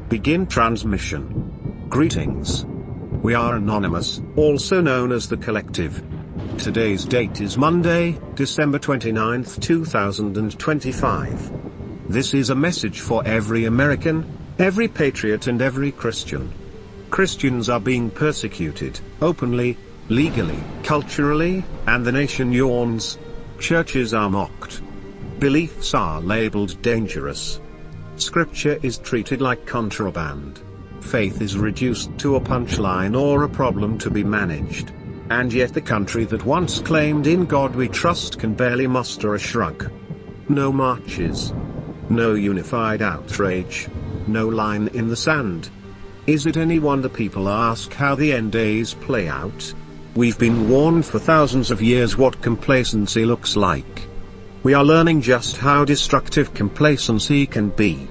Begin transmission. Greetings. We are anonymous, also known as the Collective. Today's date is Monday, December 29th, 2025. This is a message for every American, every patriot and every Christian. Christians are being persecuted, openly, legally, culturally, and the nation yawns. Churches are mocked. Beliefs are labeled dangerous. Scripture is treated like contraband. Faith is reduced to a punchline or a problem to be managed. And yet the country that once claimed "In God we trust" can barely muster a shrug. No marches. No unified outrage. No line in the sand. Is it any wonder people ask how the end days play out? We've been warned for thousands of years what complacency looks like. We are learning just how destructive complacency can be.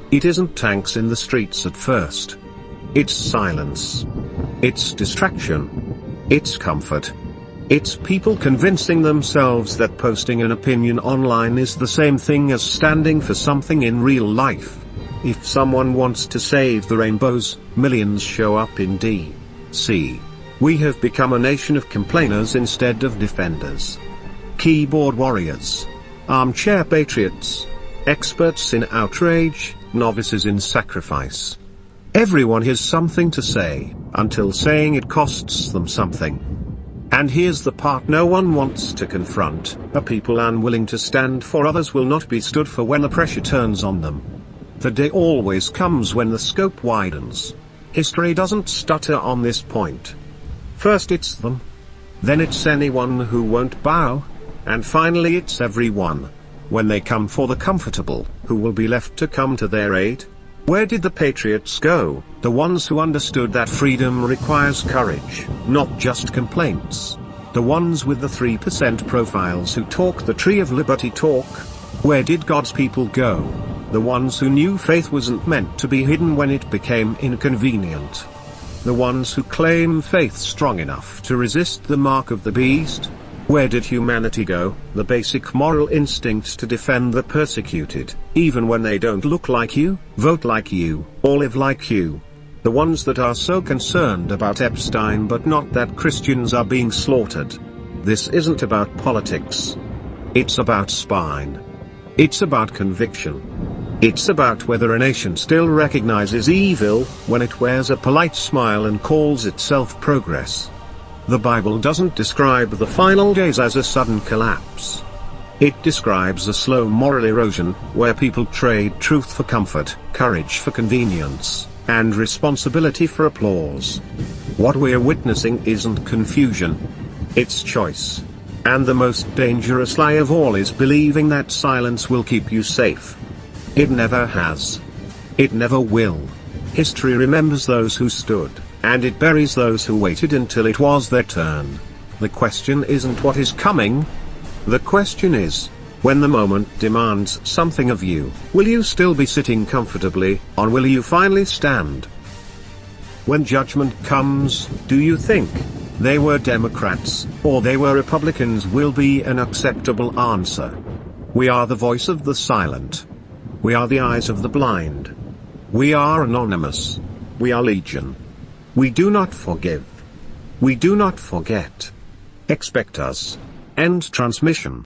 It isn't tanks in the streets at first. It's silence. It's distraction. It's comfort. It's people convincing themselves that posting an opinion online is the same thing as standing for something in real life. If someone wants to save the rainbows, millions show up in D.C. We have become a nation of complainers instead of defenders. Keyboard warriors. Armchair patriots. Experts in outrage, novices in sacrifice. Everyone has something to say, until saying it costs them something. And here's the part no one wants to confront: a people unwilling to stand for others will not be stood for when the pressure turns on them. The day always comes when the scope widens. History doesn't stutter on this point. First it's them. Then it's anyone who won't bow. And finally it's everyone. When they come for the comfortable, who will be left to come to their aid? Where did the patriots go, the ones who understood that freedom requires courage, not just complaints? The ones with the 3% profiles who talk the tree of liberty talk? Where did God's people go? The ones who knew faith wasn't meant to be hidden when it became inconvenient. The ones who claim faith strong enough to resist the mark of the beast? Where did humanity go, the basic moral instinct to defend the persecuted, even when they don't look like you, vote like you, or live like you? The ones that are so concerned about Epstein but not that Christians are being slaughtered. This isn't about politics. It's about spine. It's about conviction. It's about whether a nation still recognizes evil, when it wears a polite smile and calls itself progress. The Bible doesn't describe the final days as a sudden collapse. It describes a slow moral erosion, where people trade truth for comfort, courage for convenience, and responsibility for applause. What we're witnessing isn't confusion. It's choice. And the most dangerous lie of all is believing that silence will keep you safe. It never has. It never will. History remembers those who stood, and it buries those who waited until it was their turn. The question isn't what is coming. The question is, when the moment demands something of you, will you still be sitting comfortably, or will you finally stand? When judgment comes, do you think they were Democrats, or they were Republicans will be an acceptable answer? We are the voice of the silent. We are the eyes of the blind. We are anonymous. We are legion. We do not forgive. We do not forget. Expect us. End transmission.